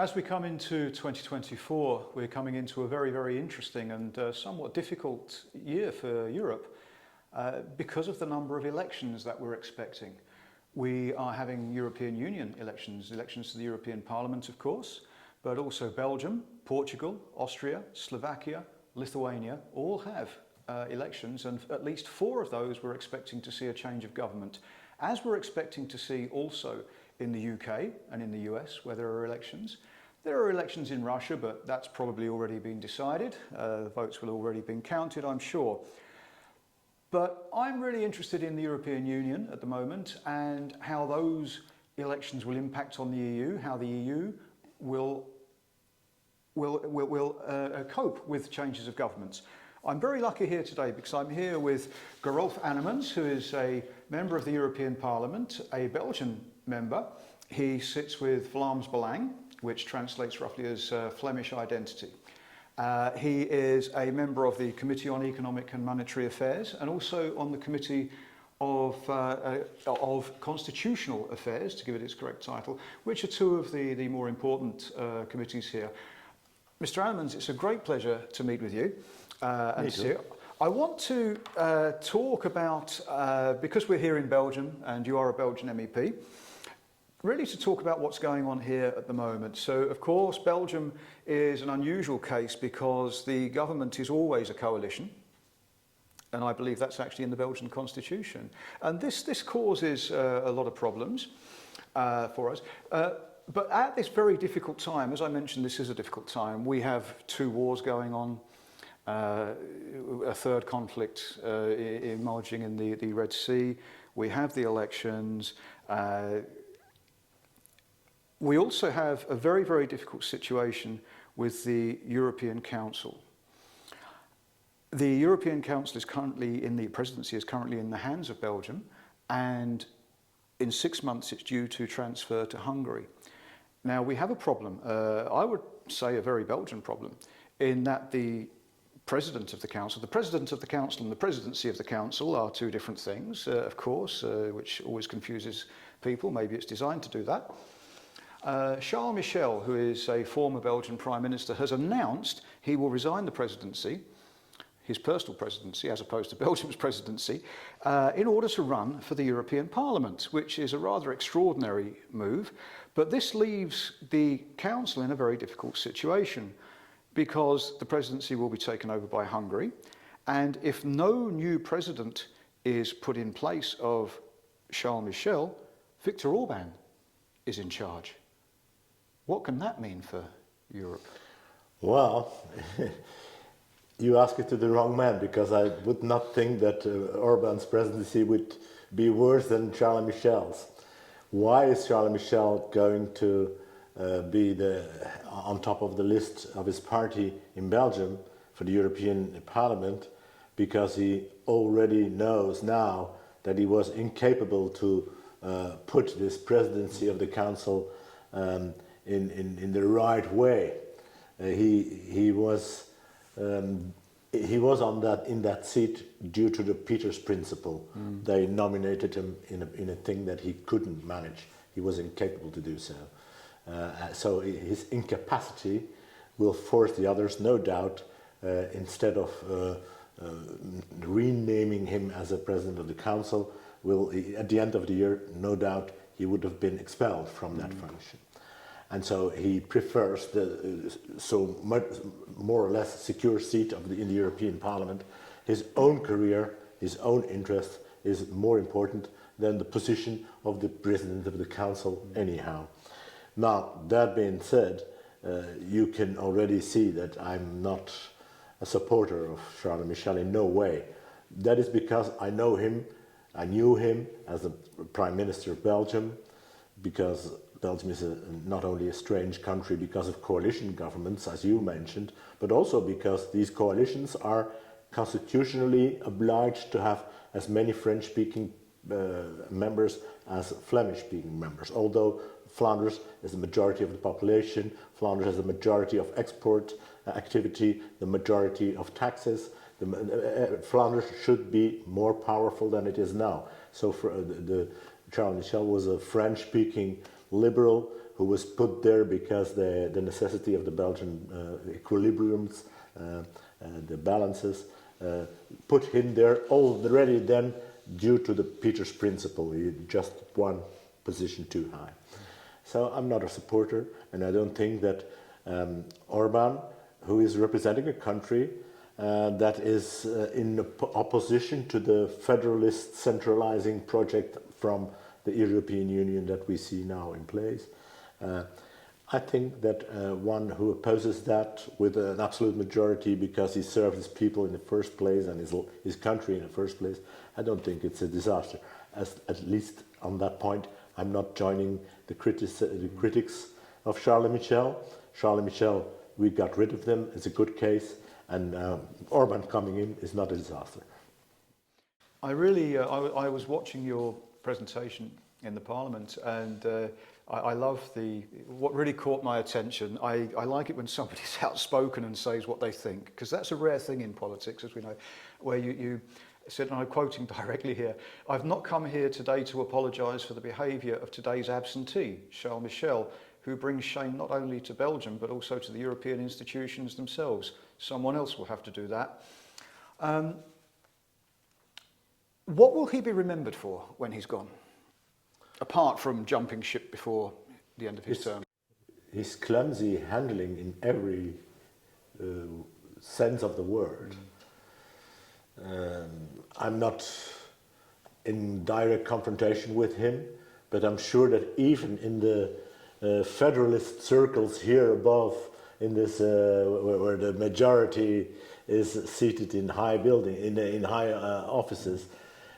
As we come into 2024, we're coming into a very, very interesting and somewhat difficult year for Europe because of the number of elections that we're expecting. We are having European Union elections to the European Parliament, of course, but also Belgium, Portugal, Austria, Slovakia, Lithuania all have elections, and at least 4 of those we're expecting to see a change of government. As we're expecting to see also in the UK and in the US where there are elections. There are elections in Russia, but that's probably already been decided. The votes will already been counted, I'm sure. But I'm really interested in the European Union at the moment and how those elections will impact on the EU, how the EU will cope with changes of governments. I'm very lucky here today because I'm here with Gerolf Annemans, who is a member of the European Parliament, a Belgian member. He sits with Vlaams Belang, which translates roughly as Flemish identity. He is a member of the Committee on Economic and Monetary Affairs and also on the Committee of Constitutional Affairs, to give it its correct title, which are 2 of the more important committees here. Mr. Annemans, it's a great pleasure to meet with you. And see you. I want to talk about, because we're here in Belgium and you are a Belgian MEP, really to talk about what's going on here at the moment. So, of course, Belgium is an unusual case because the government is always a coalition. And I believe that's actually in the Belgian constitution. And this causes a lot of problems for us. But at this very difficult time, as I mentioned, this is a difficult time. We have 2 wars going on. A third conflict emerging in the Red Sea. We have the elections. We also have a very, very difficult situation with the European Council. The European Council is currently in the presidency is currently in the hands of Belgium, and in 6 months it's due to transfer to Hungary. Now we have a problem. I would say a very Belgian problem, in that the President of the Council and the Presidency of the Council are 2 different things, of course, which always confuses people. Maybe it's designed to do that. Charles Michel, who is a former Belgian Prime Minister, has announced he will resign the presidency, his personal presidency, as opposed to Belgium's presidency, in order to run for the European Parliament, which is a rather extraordinary move. But this leaves the Council in a very difficult situation, because the presidency will be taken over by Hungary, and if no new president is put in place of Charles Michel, Viktor Orbán is in charge. What can that mean for Europe? Well, you ask it to the wrong man, because I would not think that Orbán's presidency would be worse than Charles Michel's. Why is Charles Michel going to be on top of the list of his party in Belgium for the European Parliament? Because he already knows now that he was incapable to put this presidency of the Council in the right way. He was in that seat due to the Peters principle. They nominated him in a thing that he couldn't manage. He was incapable to do so. So his incapacity will force the others, no doubt, instead of renaming him as a president of the council, at the end of the year, no doubt, he would have been expelled from that function. And so he prefers the more or less secure seat in the European Parliament. His own career, his own interest is more important than the position of the president of the council anyhow. Now, that being said, you can already see that I'm not a supporter of Charles Michel in no way. That is because I know him, I knew him as the Prime Minister of Belgium, because Belgium is not only a strange country because of coalition governments, as you mentioned, but also because these coalitions are constitutionally obliged to have as many French-speaking members as Flemish-speaking members. Although Flanders is the majority of the population, Flanders has the majority of export activity, the majority of taxes. Flanders should be more powerful than it is now. So Charles Michel was a French-speaking liberal who was put there because the necessity of the Belgian equilibriums, the balances, put him there already then due to the Peter's principle. He just one position too high. So I'm not a supporter, and I don't think that Orban, who is representing a country that is in opposition to the federalist centralizing project from the European Union that we see now in place. I think that one who opposes that with an absolute majority because he served his people in the first place and his country in the first place, I don't think it's a disaster. At least on that point, I'm not joining the critics of Charles Michel. Charles Michel, we got rid of them, it's a good case, and Orban coming in is not a disaster. I was watching your presentation in the Parliament, and I love what really caught my attention. I like it when somebody's outspoken and says what they think, because that's a rare thing in politics, as we know, where you said, and I'm quoting directly here, "I've not come here today to apologise for the behaviour of today's absentee, Charles Michel, who brings shame not only to Belgium but also to the European institutions themselves. Someone else will have to do that." What will he be remembered for when he's gone? Apart from jumping ship before the end of his term. His clumsy handling in every sense of the word. I'm not in direct confrontation with him, but I'm sure that even in the federalist circles here above, in this where the majority is seated in high building, in high offices,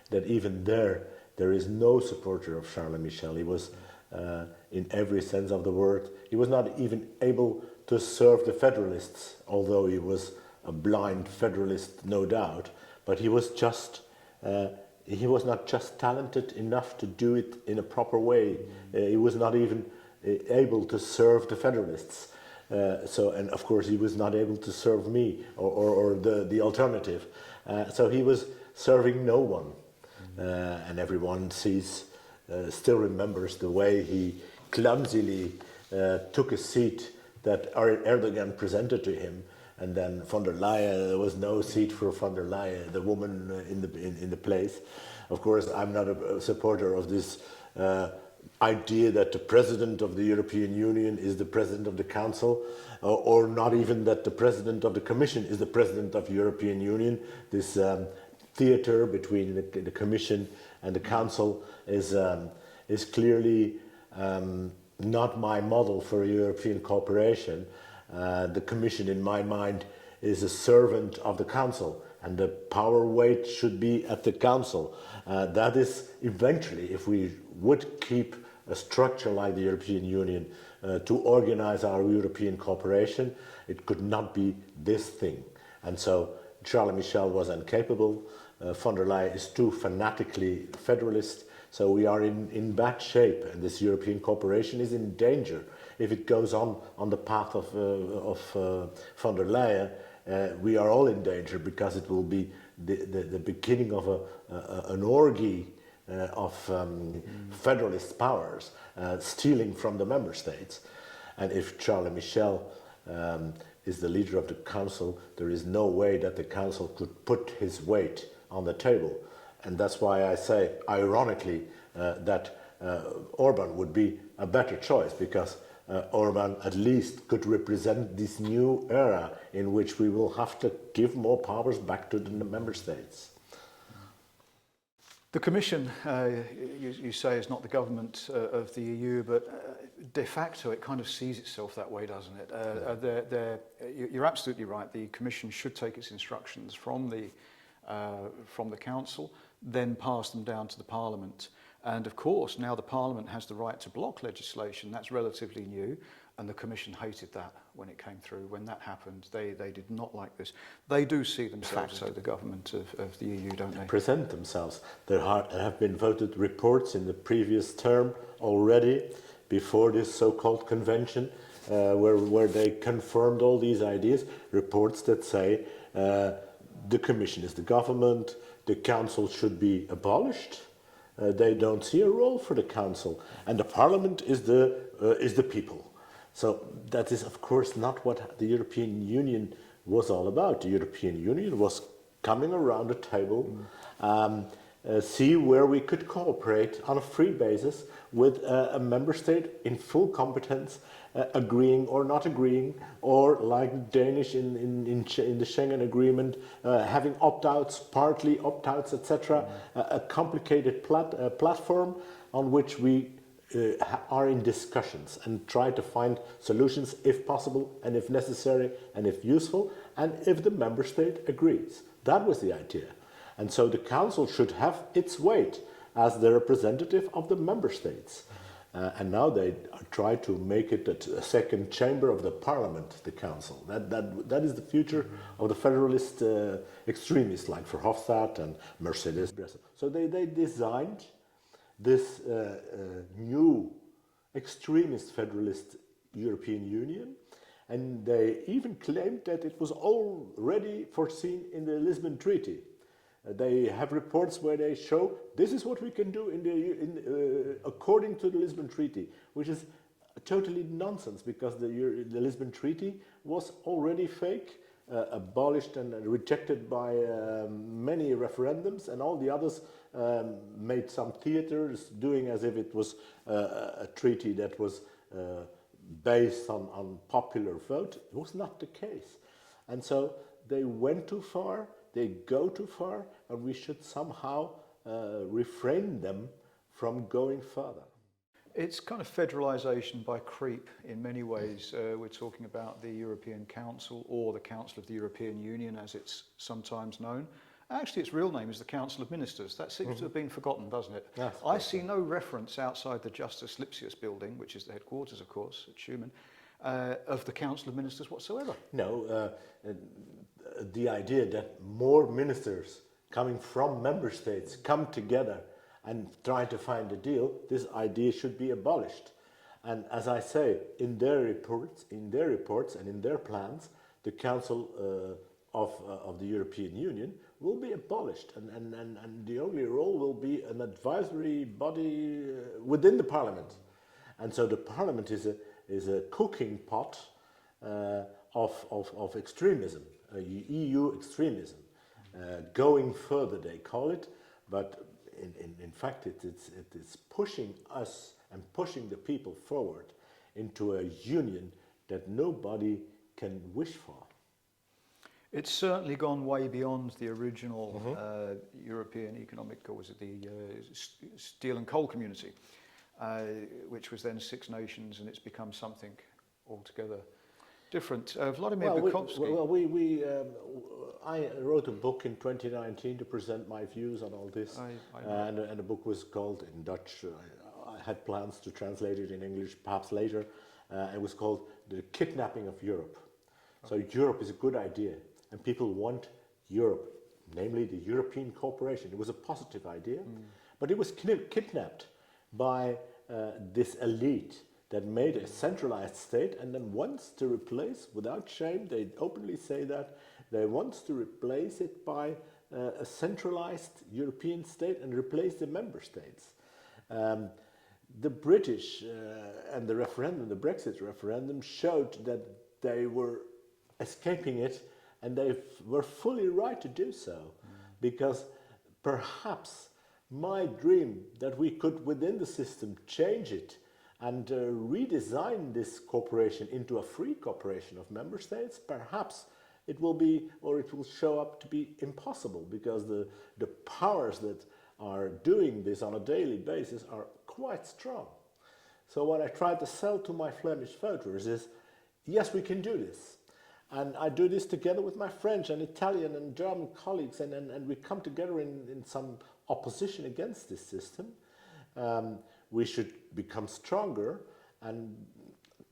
that even there is no supporter of Charles Michel. He was, in every sense of the word, he was not even able to serve the federalists, although he was a blind federalist, no doubt. But he was not just talented enough to do it in a proper way. He was not even able to serve the federalists. And of course he was not able to serve me or the alternative. So he was serving no one. And everyone still remembers the way he clumsily took a seat that Erdogan presented to him, and then von der Leyen, there was no seat for von der Leyen, the woman in the place. Of course, I'm not a supporter of this idea that the president of the European Union is the president of the Council, or not even that the president of the Commission is the president of the European Union. This theater between the Commission and the Council is clearly not my model for European cooperation. The Commission, in my mind, is a servant of the Council, and the power weight should be at the Council. That is, eventually, if we would keep a structure like the European Union to organize our European cooperation, it could not be this thing. And so Charles Michel was incapable. Von der Leyen is too fanatically federalist. So we are in bad shape, and this European cooperation is in danger. If it goes on the path of von der Leyen, we are all in danger, because it will be the beginning of an orgy of federalist powers stealing from the member states. And if Charles Michel is the leader of the Council, there is no way that the Council could put his weight on the table. And that's why I say, ironically, that Orban would be a better choice, because Orban at least could represent this new era in which we will have to give more powers back to the member states. The Commission, you say, is not the government of the EU, but de facto it kind of sees itself that way, doesn't it? You're absolutely right. The Commission should take its instructions from the Council, then pass them down to the Parliament. And of course, now the Parliament has the right to block legislation. That's relatively new, and the Commission hated that when it came through. When that happened, they did not like this. They do see themselves as the government of the EU, don't they? Present themselves. There have been voted reports in the previous term already, before this so-called convention, where they confirmed all these ideas. Reports that say the Commission is the government, the Council should be abolished, They don't see a role for the council, and the parliament is the people. So that is, of course, not what the European Union was all about. The European Union was coming around the table, see where we could cooperate on a free basis with a member state in full competence, agreeing or not agreeing, or like Danish in the Schengen agreement, having opt-outs, partly opt-outs, etc. A complicated platform on which we are in discussions and try to find solutions if possible and if necessary and if useful and if the member state agrees. That was the idea. And so the council should have its weight as the representative of the member states. And now they try to make it a second chamber of the parliament, the council. That is the future of the federalist extremists like Verhofstadt and Mercedes. So they designed this new extremist federalist European Union, and they even claimed that it was already foreseen in the Lisbon Treaty. They have reports where they show this is what we can do according to the Lisbon Treaty, which is totally nonsense because the Lisbon Treaty was already fake, abolished and rejected by many referendums, and all the others made some theaters doing as if it was a treaty that was based on popular vote. It was not the case. And so they went too far, they go too far, and we should somehow refrain them from going further. It's kind of federalisation by creep in many ways. We're talking about the European Council, or the Council of the European Union as it's sometimes known. Actually, its real name is the Council of Ministers. That seems to have been forgotten, doesn't it? Yes, I see no reference outside the Justus Lipsius building, which is the headquarters, of course, at Schuman, of the Council of Ministers whatsoever. No, the idea that more ministers coming from member states come together and try to find a deal, this idea should be abolished. And as I say, in their reports and in their plans, the Council of the European Union will be abolished, and the only role will be an advisory body within the Parliament. And so the Parliament is a cooking pot of extremism, EU extremism, going further they call it, but in fact it is pushing us and pushing the people forward into a union that nobody can wish for. It's certainly gone way beyond the original European Economic, or was it the Steel and Coal Community, which was then 6 nations, and it's become something altogether different. Vladimir Bukovsky. I wrote a book in 2019 to present my views on all this, and the book was called in Dutch. I had plans to translate it in English perhaps later. It was called The Kidnapping of Europe. So Europe is a good idea, and people want Europe, namely the European cooperation. It was a positive idea, but it was kidnapped by this elite that made a centralized state and then wants to replace, without shame, they openly say that, they want to replace it by a centralized European state and replace the member states. The British and the referendum, the Brexit referendum, showed that they were escaping it, and they were fully right to do so, because perhaps my dream that we could within the system change it and redesign this cooperation into a free cooperation of member states, perhaps it will be, or it will show up to be impossible, because the powers that are doing this on a daily basis are quite strong. So what I try to sell to my Flemish voters is, yes, we can do this. And I do this together with my French and Italian and German colleagues, and we come together in some opposition against this system. We should become stronger and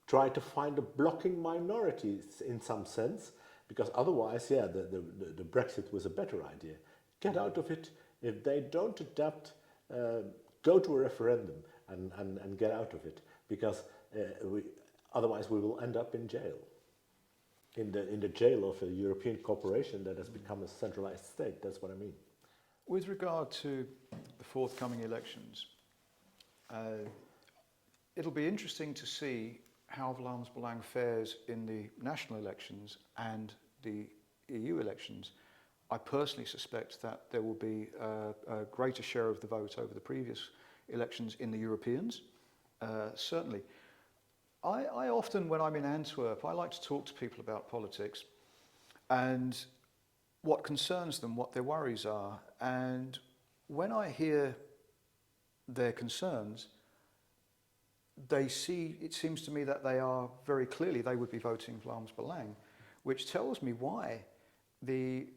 try to find a blocking minority in some sense, because otherwise, yeah, the Brexit was a better idea. Get out of it. If they don't adapt, go to a referendum and get out of it, because otherwise we will end up in jail. In the jail of a European corporation that has become a centralized state. That's what I mean. With regard to the forthcoming elections, it'll be interesting to see how Vlaams Belang fares in the national elections and the EU elections. I personally suspect that there will be a greater share of the vote over the previous elections in the Europeans, certainly. I often, when I'm in Antwerp, I like to talk to people about politics and what concerns them, what their worries are. And when I hear their concerns, it seems to me that they are very clearly, they would be voting Vlaams Belang, which tells me why the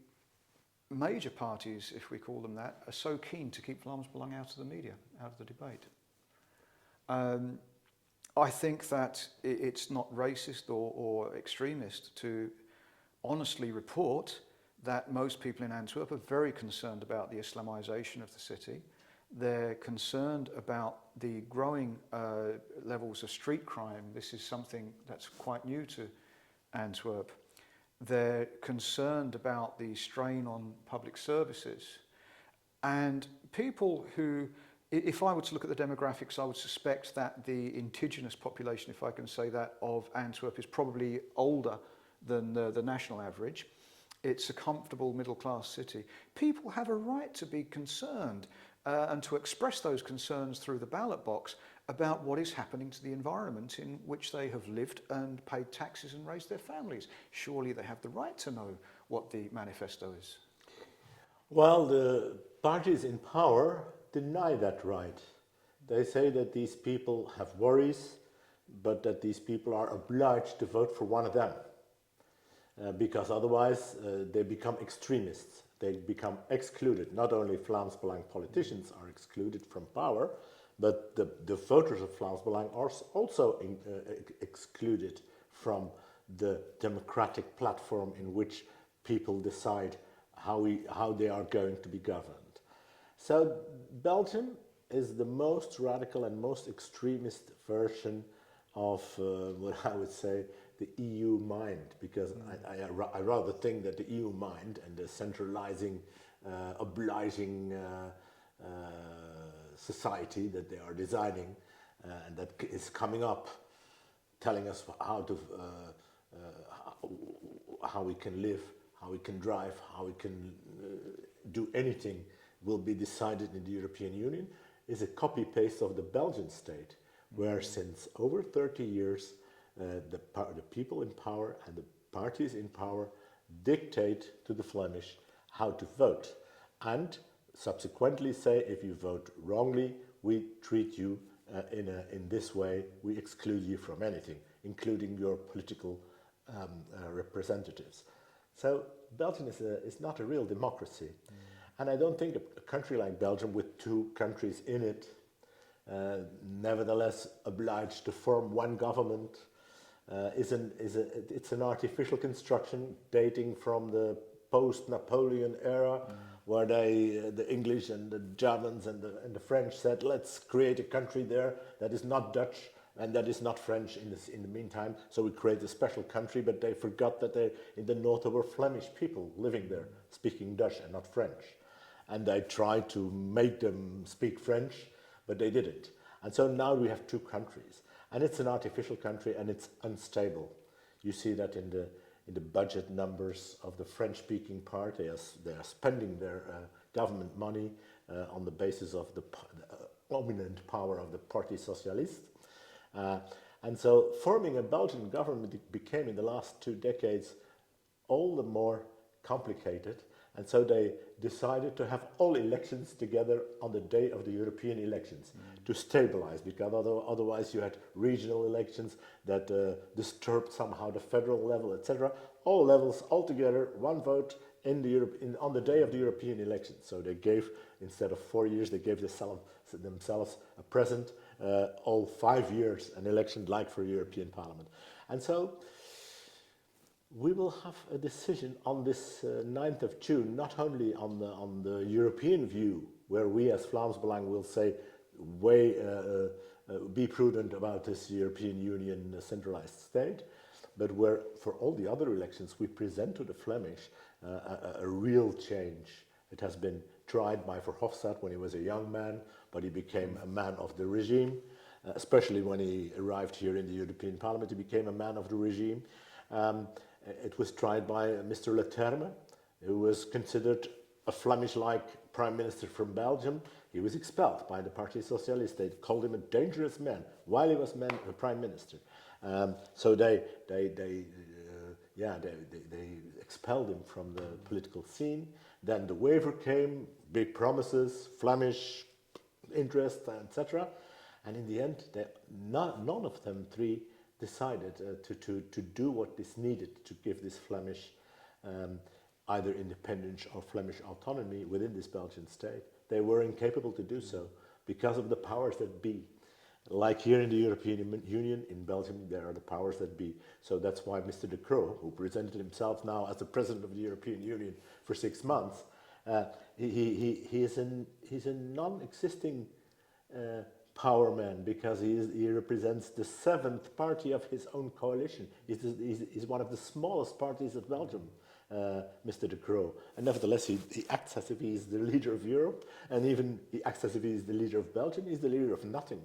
major parties, if we call them that, are so keen to keep Vlaams Belang out of the media, out of the debate. I think that it's not racist or extremist to honestly report that most people in Antwerp are very concerned about the Islamization of the city. They're concerned about the growing levels of street crime. This is something that's quite new to Antwerp. They're concerned about the strain on public services. And people who, if I were to look at the demographics, I would suspect that the indigenous population, if I can say that, of Antwerp is probably older than the national average. It's a comfortable middle-class city. People have a right to be concerned and to express those concerns through the ballot box about what is happening to the environment in which they have lived and paid taxes and raised their families. Surely they have the right to know what the manifesto is. Well, the parties in power deny that right. They say that these people have worries, but that these people are obliged to vote for one of them. Because otherwise they become extremists. They become excluded. Not only Vlaams Belang politicians are excluded from power, but the voters of Vlaams Belang are also excluded from the democratic platform in which people decide how they are going to be governed. So Belgium is the most radical and most extremist version of what I would say the EU mind, because I rather think that the EU mind and the centralizing, obliging society that they are designing and that is coming up, telling us how we can live, how we can drive, how we can do anything, will be decided in the European Union, is a copy-paste of the Belgian state, where since over 30 years the people in power and the parties in power dictate to the Flemish how to vote, and subsequently say, if you vote wrongly, we treat you in this way, we exclude you from anything, including your political representatives. So Belgium is not a real democracy. And I don't think a country like Belgium, with two countries in it, nevertheless obliged to form one government, it's an artificial construction dating from the post-Napoleon era, where the English and the Germans and the French said, let's create a country there that is not Dutch and that is not French in the meantime. So we create a special country, but they forgot that in the north there were Flemish people living there, speaking Dutch and not French. And they tried to make them speak French, but they didn't. And so now we have two countries. And it's an artificial country and it's unstable. You see that in the budget numbers of the French-speaking part. They are spending their government money on the basis of the dominant power of the Parti Socialiste. And so forming a Belgian government became in the last 2 decades all the more complicated. And so they decided to have all elections together on the day of the European elections to stabilize, because otherwise you had regional elections that disturbed somehow the federal level, etc. All levels, all together, one vote on the day of the European elections. So they gave, instead of 4 years, they gave themselves a present, all 5 years, an election like for European Parliament. And so we will have a decision on this 9th of June, not only on the European view, where we as Vlaams Belang will say, be prudent about this European Union centralized state, but where for all the other elections we present to the Flemish a real change, a It has been tried by Verhofstadt when he was a young man, but he became a man of the regime. Especially when he arrived here in the European Parliament, he became a man of the regime. It was tried by Mr. Leterme, who was considered a Flemish-like prime minister from Belgium. He was expelled by the Parti Socialist. They called him a dangerous man while he was a prime minister. So they expelled him from the political scene. Then the waiver came, big promises, Flemish interest, etc. And in the end, none of them three decided to do what is needed to give this Flemish either independence or Flemish autonomy within this Belgian state. They were incapable to do so because of the powers that be. Like here in the European Union, in Belgium, there are the powers that be. So that's why Mr. De Croo, who presented himself now as the president of the European Union for 6 months, he's a non-existing power man, because he represents the 7th party of his own coalition. He's one of the smallest parties of Belgium, Mr. De Croo. And nevertheless, he acts as if he is the leader of Europe, and even he acts as if he is the leader of Belgium. He's the leader of nothing.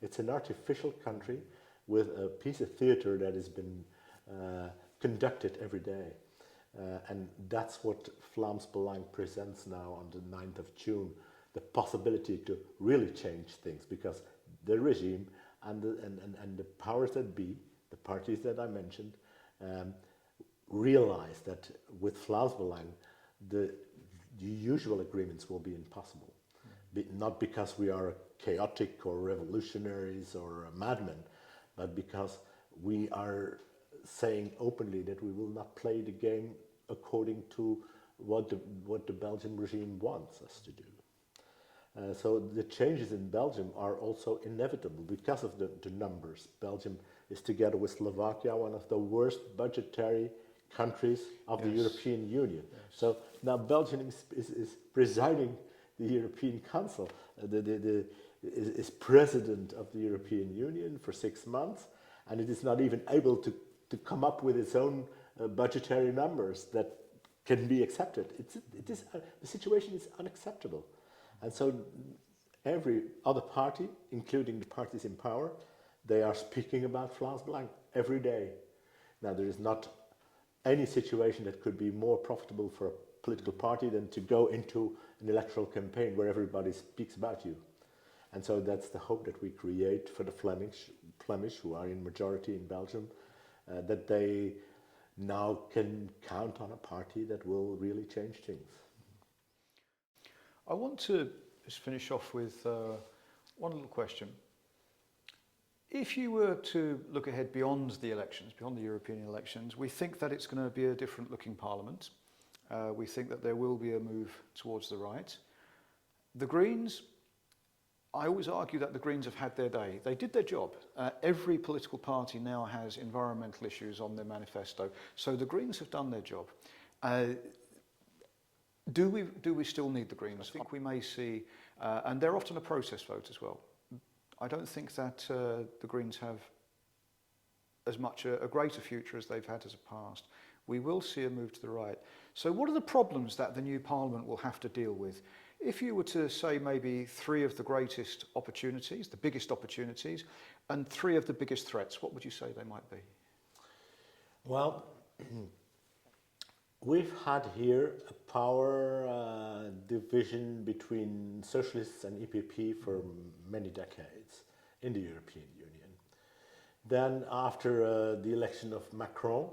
It's an artificial country with a piece of theater that has been conducted every day. And that's what Vlaams Belang presents now on the 9th of June, the possibility to really change things, because the regime and the powers that be, the parties that I mentioned, realize that with Vlaams Belang, the usual agreements will be impossible. Not because we are chaotic or revolutionaries or madmen, but because we are saying openly that we will not play the game according to what the Belgian regime wants us to do. So the changes in Belgium are also inevitable because of the numbers. Belgium is, together with Slovakia, one of the worst budgetary countries of the European Union. Yes. So now Belgium is presiding the European Council, is president of the European Union for 6 months, and it is not even able to come up with its own budgetary numbers that can be accepted. The situation is unacceptable. And so every other party, including the parties in power, they are speaking about Vlaams Belang every day. Now, there is not any situation that could be more profitable for a political party than to go into an electoral campaign where everybody speaks about you. And so that's the hope that we create for the Flemish who are in majority in Belgium, that they now can count on a party that will really change things. I want to just finish off with one little question. If you were to look ahead beyond the elections, beyond the European elections, we think that it's going to be a different looking parliament. We think that there will be a move towards the right. The Greens, I always argue that the Greens have had their day. They did their job. Every political party now has environmental issues on their manifesto. So the Greens have done their job. Do we still need the Greens? I think we may see, and they're often a protest vote as well. I don't think that the Greens have as much a greater future as they've had as a past. We will see a move to the right. So what are the problems that the new Parliament will have to deal with? If you were to say maybe 3 of the greatest opportunities, the biggest opportunities, and 3 of the biggest threats, what would you say they might be? Well, we've had here a power division between socialists and EPP for many decades in the European Union. Then after the election of Macron,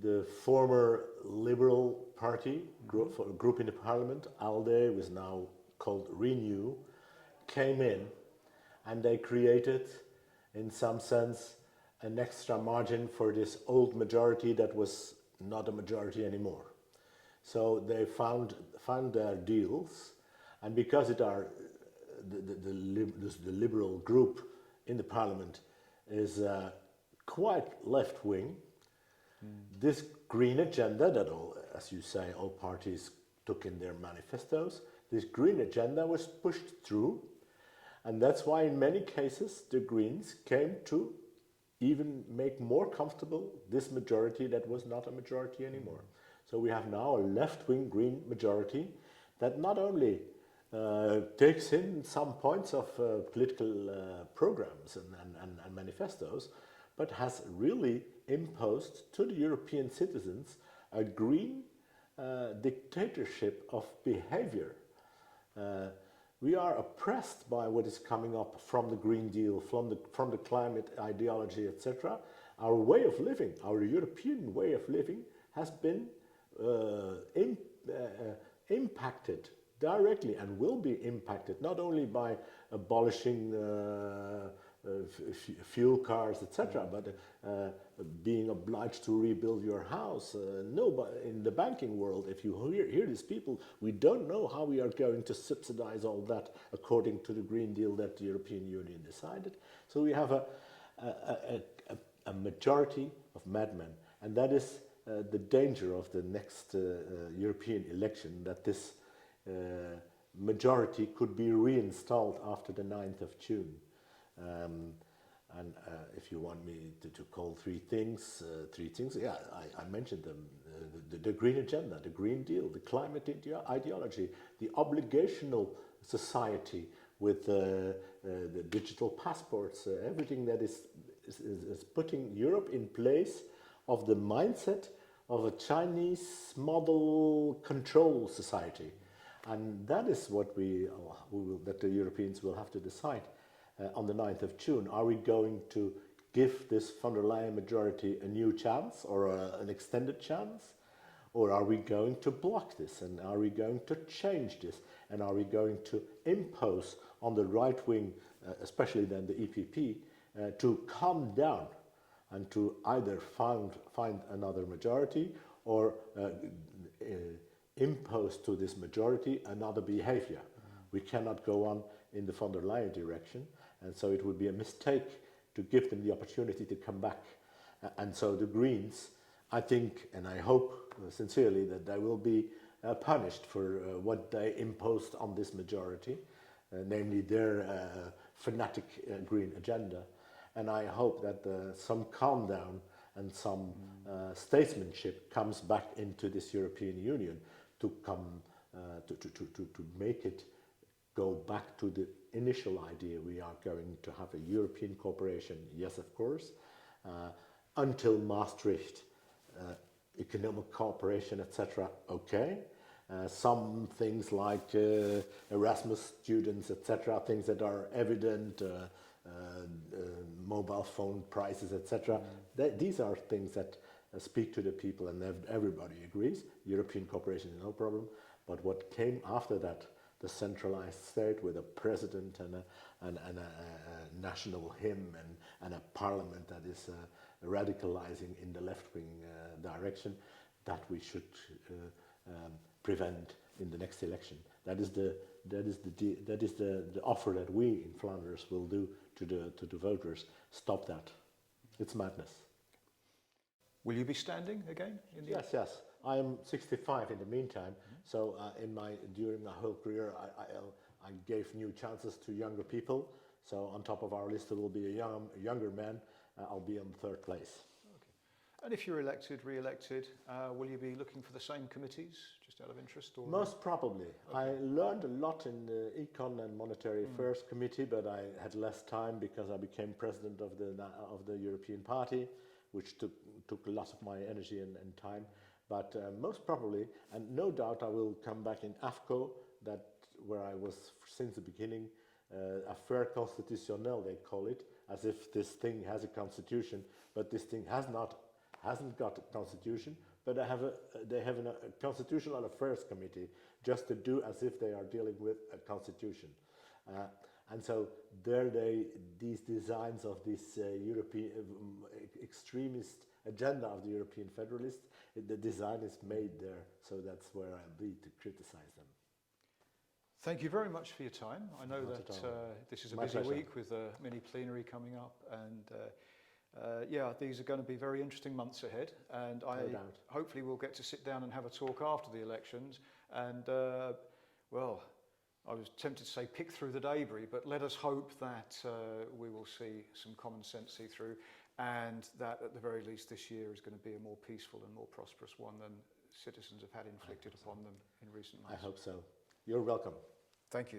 the former Liberal Party group in the Parliament, ALDE, was now called Renew, came in, and they created, in some sense, an extra margin for this old majority that was not a majority anymore. So they found their deals, and because it are the Liberal group in the Parliament is quite left-wing, this green agenda that as you say, all parties took in their manifestos, this green agenda was pushed through, and that's why in many cases the Greens came to even make more comfortable this majority that was not a majority anymore. So we have now a left-wing green majority that not only takes in some points of political programs and manifestos, but has really imposed to the European citizens a green dictatorship of behavior. We are oppressed by what is coming up from the Green Deal, from the climate ideology, etc. Our way of living, our European way of living, has been impacted directly and will be impacted not only by abolishing fuel cars, etc., but being obliged to rebuild your house. In the banking world, if you hear these people, we don't know how we are going to subsidize all that according to the Green Deal that the European Union decided. So we have a majority of madmen, and that is the danger of the next European election, that this majority could be reinstalled after the 9th of June. And if you want me to call three things, yeah, I mentioned them. The green agenda, the Green Deal, the climate ideology, the obligational society with the digital passports, everything that is putting Europe in place of the mindset of a Chinese model control society. And that is what that the Europeans will have to decide on the 9th of June. Are we going to give this von der Leyen majority a new chance or an extended chance? Or are we going to block this? And are we going to change this? And are we going to impose on the right wing, especially then the EPP, to calm down and to either find another majority or impose to this majority another behavior? We cannot go on in the von der Leyen direction, and so it would be a mistake to give them the opportunity to come back. And so the Greens, I think, and I hope sincerely, that they will be punished for what they imposed on this majority, namely their fanatic green agenda. And I hope that some calm down and some statesmanship comes back into this European Union to come to make it go back to the initial idea. We are going to have a European cooperation, yes, of course, until Maastricht, economic cooperation, etc. Okay. Some things like Erasmus students, etc., things that are evident, mobile phone prices, etc. These are things that speak to the people, and everybody agrees. European cooperation is no problem. But what came after that, the centralized state with a president and a national hymn and a parliament that is radicalizing in the left-wing direction, that we should prevent in the next election. That is the offer that we in Flanders will do to the voters. Stop that. It's madness. Will you be standing again? Yes. I am 65 in the meantime, so during my whole career I gave new chances to younger people. So on top of our list there will be a younger man. I'll be on third place. Okay. And if you're re-elected, will you be looking for the same committees, just out of interest? Or? Most probably. Okay. I learned a lot in the Econ and Monetary Affairs Committee, but I had less time because I became president of the European Party, which took a lot of my energy and time. But most probably, and no doubt, I will come back in AFCO, where I was since the beginning, affaire constitutionnelle, they call it, as if this thing has a constitution, but this thing hasn't got a constitution. But they have a constitutional affairs committee just to do as if they are dealing with a constitution. And so these designs of this European extremist agenda of the European Federalists, the design is made there, so that's where I'll be to criticize them. Thank you very much for your time. I know that this is a busy week with a mini plenary coming up, and these are going to be very interesting months ahead, and I hopefully will get to sit down and have a talk after the elections, and I was tempted to say pick through the debris, but let us hope that we will see some common sense see through, and that at the very least this year is going to be a more peaceful and more prosperous one than citizens have had inflicted upon them in recent months. I hope so. You're welcome. Thank you.